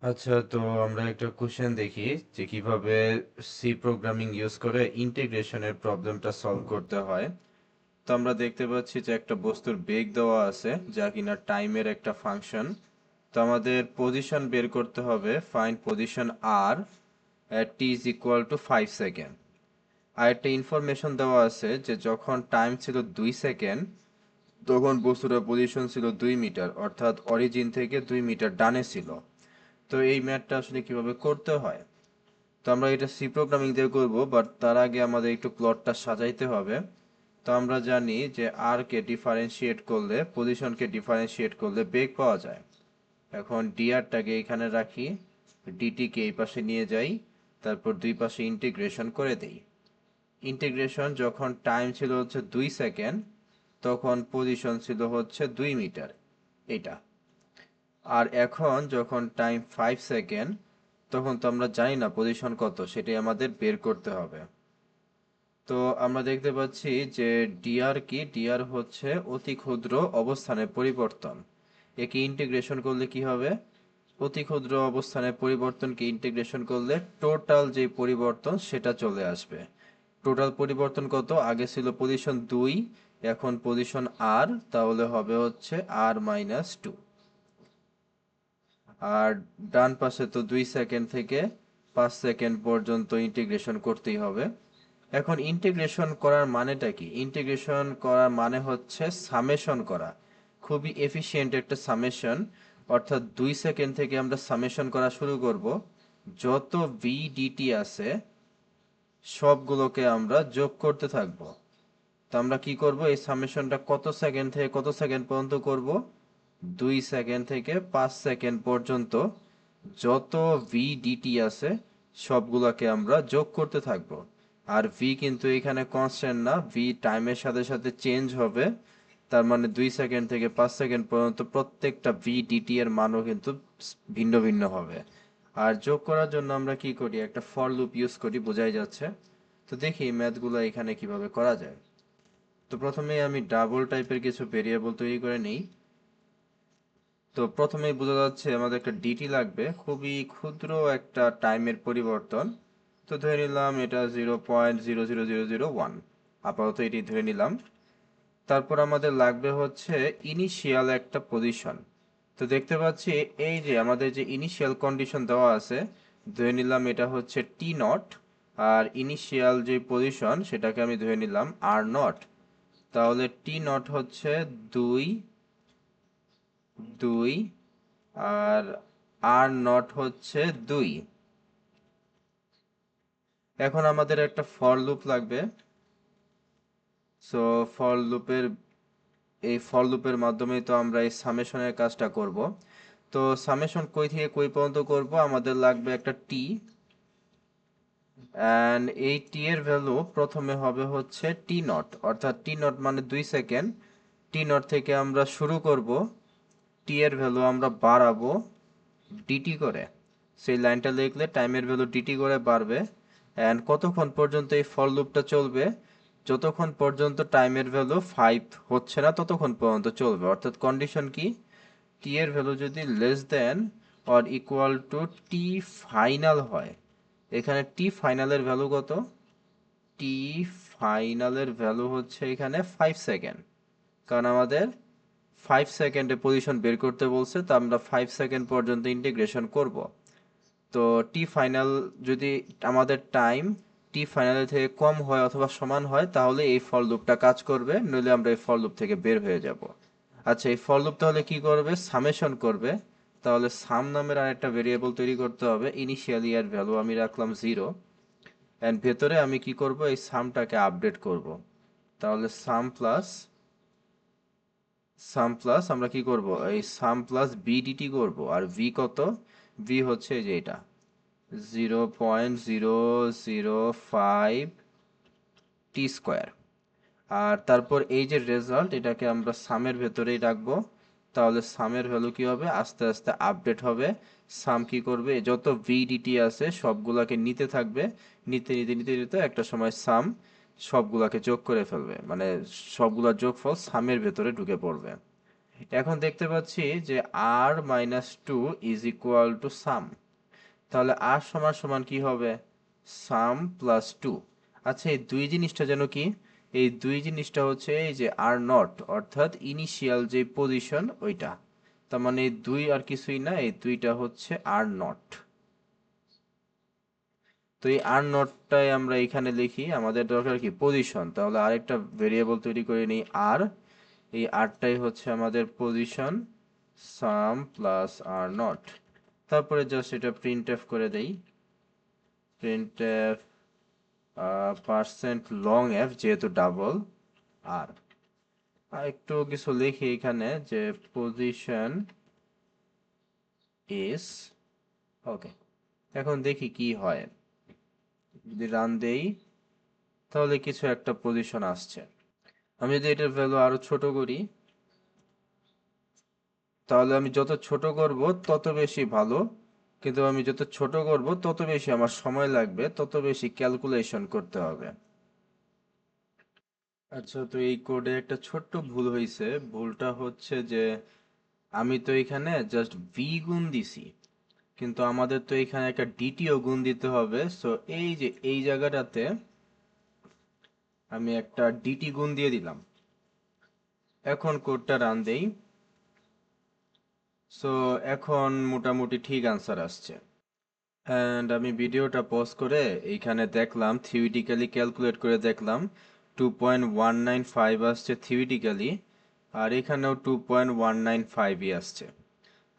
আচ্ছা, তো আমরা একটা কোশ্চেন দেখি যে কিভাবে সি প্রোগ্রামিং ইউজ করে ইন্টিগ্রেশনের প্রবলেমটা সলভ করতে হয়। তো আমরা দেখতে পাচ্ছি যে একটা বস্তুর বেগ দেওয়া আছে যা কিনা টাইমের একটা ফাংশন। তো আমাদের পজিশন বের করতে হবে, ফাইন্ড পজিশন আর at T is equal to 5 second. আর একটা ইনফরমেশন দেওয়া আছে যে যখন টাইম ছিল 2 সেকেন্ড তখন বস্তুটার পজিশন ছিল 2 মিটার, অর্থাৎ অরিজিন থেকে 2 মিটার ডানে ছিল। তো এই ম্যাথটা আসলে কিভাবে করতে হয়, তো আমরা এটা সি প্রোগ্রামিং দিয়ে করব, বাট তার আগে আমাদের একটু প্লটটা সাজাইতে হবে। তো আমরা জানি যে আর কে ডিফারেন্সিয়েট করলে, পজিশনকে ডিফারেন্সিয়েট করলে বেগ পাওয়া যায়। এখন ডিআরটাকে এখানে রাখি, ডিটি কে এই পাশে নিয়ে যাই, তারপর দুই পাশে ইন্টিগ্রেশন করে দেই। ইন্টিগ্রেশন যখন টাইম ছিল হচ্ছে 2 সেকেন্ড তখন পজিশন ছিল হচ্ছে 2 মিটার, এটা। আর এখন যখন টাইম 5 সেকেন্ড তখন তো আমরা জানি না পজিশন কত, সেটাই আমাদের বের করতে হবে। তো আমরা দেখতে পাচ্ছি যে ডিআর কি, ডিআর হচ্ছে অতি ক্ষুদ্র অবস্থানের পরিবর্তন। একে ইন্টিগ্রেশন করলে কি হবে, অতি ক্ষুদ্র অবস্থানের পরিবর্তনকে ইন্টিগ্রেশন করলে টোটাল যে পরিবর্তন সেটা চলে আসবে। টোটাল পরিবর্তন কত, আগে ছিল পজিশন 2, এখন পজিশন আর, তাহলে হবে হচ্ছে r-2। আর ডান পাশে তো 2 সেকেন্ড থেকে 5 সেকেন্ড পর্যন্ত ইন্টিগ্রেশন করতেই হবে। এখন ইন্টিগ্রেশন করার মানেটা কি, ইন্টিগ্রেশন করার মানে হচ্ছে সামেশন করা, খুবই এফিশিয়েন্ট একটা সামেশন। অর্থাৎ 2 সেকেন্ড থেকে আমরা সামেশন করা শুরু করব, যত ভি ডিটি আছে সবগুলোকে আমরা যোগ করতে থাকব। তো আমরা কি করব, এই সামেশনটা কত সেকেন্ড থেকে কত সেকেন্ড পর্যন্ত করব, 2 সেকেন্ড থেকে 5 সেকেন্ড পর্যন্ত যত ভি ডিটি আছে সবগুলোকে আমরা যোগ করতে থাকব। আর ভি কিন্তু এখানে কনস্ট্যান্ট না, ভি টাইমের সাথে সাথে চেঞ্জ হবে। তার মানে 2 সেকেন্ড থেকে 5 সেকেন্ড পর্যন্ত প্রত্যেকটা ভি ডিটি এর মানও কিন্তু ভিন্ন ভিন্ন হবে। আর যোগ করার জন্য আমরা কি করি, একটা ফর লুপ ইউজ করি, বোঝাই যাচ্ছে। তো দেখি ম্যাথগুলো এখানে কিভাবে করা যায়। তো প্রথমে আমি ডাবল টাইপের কিছু ভেরিয়েবল তৈরি করে নিই। তো প্রথমেই বোঝা যাচ্ছে আমাদের একটা ডিটি লাগবে, খুবই ক্ষুদ্র একটা টাইমের পরিবর্তন। তো ধরে নিলাম এটা 0.00001, আপাতত এটি ধরে নিলাম। তারপর আমাদের লাগবে হচ্ছে ইনিশিয়াল একটা পজিশন। তো দেখতে পাচ্ছি এই যে আমাদের যে ইনিশিয়াল কন্ডিশন দেওয়া আছে, ধরে নিলাম এটা হচ্ছে টি নট। আর ইনিশিয়াল যে পজিশন সেটাকে আমি ধরে নিলাম আর নট। তাহলে টি নট হচ্ছে 2, 2, আর আর নট হচ্ছে 2। এখন আমাদের একটা ফর লুপ লাগবে। সো ফর লুপের, এই ফর লুপের মাধ্যমেই তো আমরা এই সামেশনের কাজটা করব। তো সামেশন কই থেকে কই পর্যন্ত করব, আমাদের লাগবে একটা টি, অ্যান্ড এই টি এর ভ্যালু প্রথমে হবে হচ্ছে টি নট, অর্থাৎ টি নট মানে 2 সেকেন্ড। টি নট থেকে আমরা শুরু করব, টি এর ভ্যালু আমরা বাড়াবো ডিটি করে। সেই লাইনটা লিখলে টাইমের ভ্যালু ডিটি করে বাড়বে। অ্যান্ড কতক্ষণ পর্যন্ত এই ফর লুপটা চলবে, যতক্ষণ পর্যন্ত টাইমের ভ্যালু 5 হচ্ছে না ততক্ষণ পর্যন্ত চলবে। অর্থাৎ কন্ডিশন কি, টি এর ভ্যালু যদি less than or equal to T final হয়। এখানে টি ফাইনালের ভ্যালু কত, টি ফাইনালের ভ্যালু হচ্ছে এখানে 5 সেকেন্ড, কারণ আমাদের 5 সেকেন্ডে পজিশন বের করতে বলছে, তো আমরা 5 সেকেন্ড পর্যন্ত ইন্টিগ্রেশন করব। তো টি ফাইনাল যদি আমাদের টাইম টি ফাইনালের থেকে কম হয় অথবা সমান হয় তাহলে এই ফর লুপটা কাজ করবে, নইলে আমরা এই ফর লুপ থেকে বের হয়ে যাব। আচ্ছা, এই ফর লুপ তাহলে কি করবে, সামেশন করবে। তাহলে সাম নামের আরেকটা ভেরিয়েবল তৈরি করতে হবে, ইনিশিয়ালি এর ভ্যালু আমি রাখলাম 0। এন্ড ভেতরে আমি কি করব, এই সামটাকে আপডেট করব। তাহলে সাম প্লাস আমরা কি করব, এই সাম প্লাস বিডিটি করব। আর ভি কত, ভি হচ্ছে এই যে এটা 0.005 টি স্কোয়ার। আর তারপর এই যে রেজাল্ট, এটাকে আমরা সামের ভেতরেই রাখবো। তাহলে সামের ভ্যালু কি হবে, আস্তে আস্তে আপডেট হবে। সাম কি করবে, যত ভিডিটি আছে সবগুলাকে নিতে থাকবে, নিতে নিতে নিতে নিতে একটা সময় সাম সবগুলাকে যোগ করে ফেলবে, মানে সবগুলা যোগফল সামের ভেতরে ঢুকে পড়বে। এখন দেখতে পাচ্ছি যে R minus two is equal to sum, তাহলে আর সমান সমান কি হবে, সাম প্লাস টু। আচ্ছা এই দুই জিনিসটা যেন কি, এই দুই জিনিসটা হচ্ছে এই যে আর নট, অর্থাৎ ইনিশিয়াল যে পজিশন ওইটা। তার মানে এই দুই আর কিছুই না, এই দুইটা হচ্ছে আর নট। তো এই আর নটটাই আমরা এখানে লিখি, আমাদের দরকার কি পজিশন, তাহলে আরেকটা ভেরিয়েবল তৈরি করে নিই আর, এই আরটাই হচ্ছে আমাদের position, some plus are not. তারপরে জাস্ট এটা প্রিন্ট এফ করে দেই, print F percent long F যেহেতু ডাবল আর, একটু কিছু লিখি এখানে যে পজিশন ইজ, ওকে। এখন দেখি কি হয়, যদি রান দেই তাহলে কিছু একটা পজিশন আসছে। আমি যদি এটার ভ্যালু আরো ছোট করি, তাহলে আমি যত ছোট করব তত বেশি ভালো, কিন্তু আমি যত ছোট করব তত বেশি আমার সময় লাগবে, তত বেশি ক্যালকুলেশন করতে হবে। আচ্ছা, তো এই কোডে একটা ছোট্ট ভুল হয়েছে। ভুলটা হচ্ছে যে আমি তো এখানে জাস্ট ভি গুণ দিছি, কিন্তু আমাদের তো এখানে একটা ডিটিও গুণ দিতে হবে। সো এই যে এই জায়গাটাতে আমি একটা ডিটি গুণ দিয়ে দিলাম। এখন কোডটা রান দেই। সো এখন মোটামুটি ঠিক আনসার আসছে। অ্যান্ড আমি ভিডিওটা পজ করে এইখানে দেখলাম, থিওরিটিক্যালি ক্যালকুলেট করে দেখলাম 2.195 আসছে থিওরিটিক্যালি, আর এখানেও 2.195ই আসছে।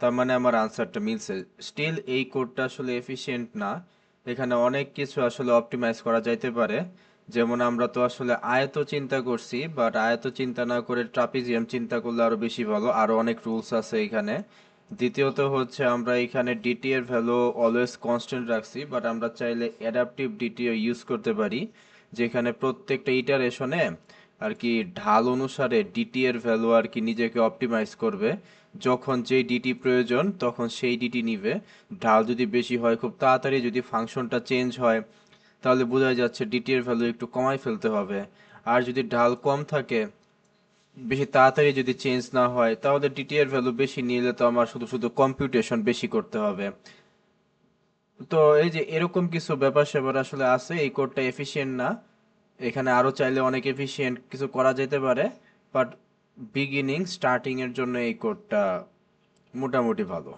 তার মানে আমার আনসারটা মিলছে। স্টিল এই কোডটা আসলে এফিশিয়েন্ট না, এখানে অনেক কিছু আসলে অপটিমাইজ করা যাইতে পারে। যেমন আমরা তো আসলে আয়ত চিন্তা করছি, বাট আয়ত চিন্তা না করে ট্রাপিজিয়াম চিন্তা করলে আরো বেশি ভালো, আরো অনেক রুলস আছে এখানে। দ্বিতীয়ত হচ্ছে আমরা এখানে ডিটি এর ভ্যালু অলওয়েজ কনস্ট্যান্ট রাখছি, বাট আমরা চাইলে অ্যাডাপটিভ ডিটিও ইউজ করতে পারি, যেখানে প্রত্যেকটা ইটারেশনে আর কি ঢাল অনুসারে ডিটি এর ভ্যালু আর কি নিজেকে অপটিমাইজ করবে। যখন যেই ডিটি প্রয়োজন তখন সেই ডিটি নিবে। ঢাল যদি বেশি হয় খুব তাড়াতাড়ি যদি ফাংশনটা চেঞ্জ হয়, তাহলে বোঝা যাচ্ছে ডিটি এর ভ্যালু একটু কমাই ফেলতে হবে। আর যদি ঢাল কম থাকে, বেশি তাড়াতাড়ি যদি চেঞ্জ না হয়, তাহলে ডিটি এর ভ্যালু বেশি নিলে তো আমার শুধু শুধু কম্পিউটেশন বেশি করতে হবে। তো এই যে এরকম কিছু ব্যাপার স্যাপার আসলে আছে, এই কোডটা এফিশিয়েন্ট না। এখানে আরো চাইলে অনেক এফিশিয়েন্ট কিছু করা যেতে পারে, বাট স্টার্টিং এর জন্য এই কোডটা মোটামুটি ভালো।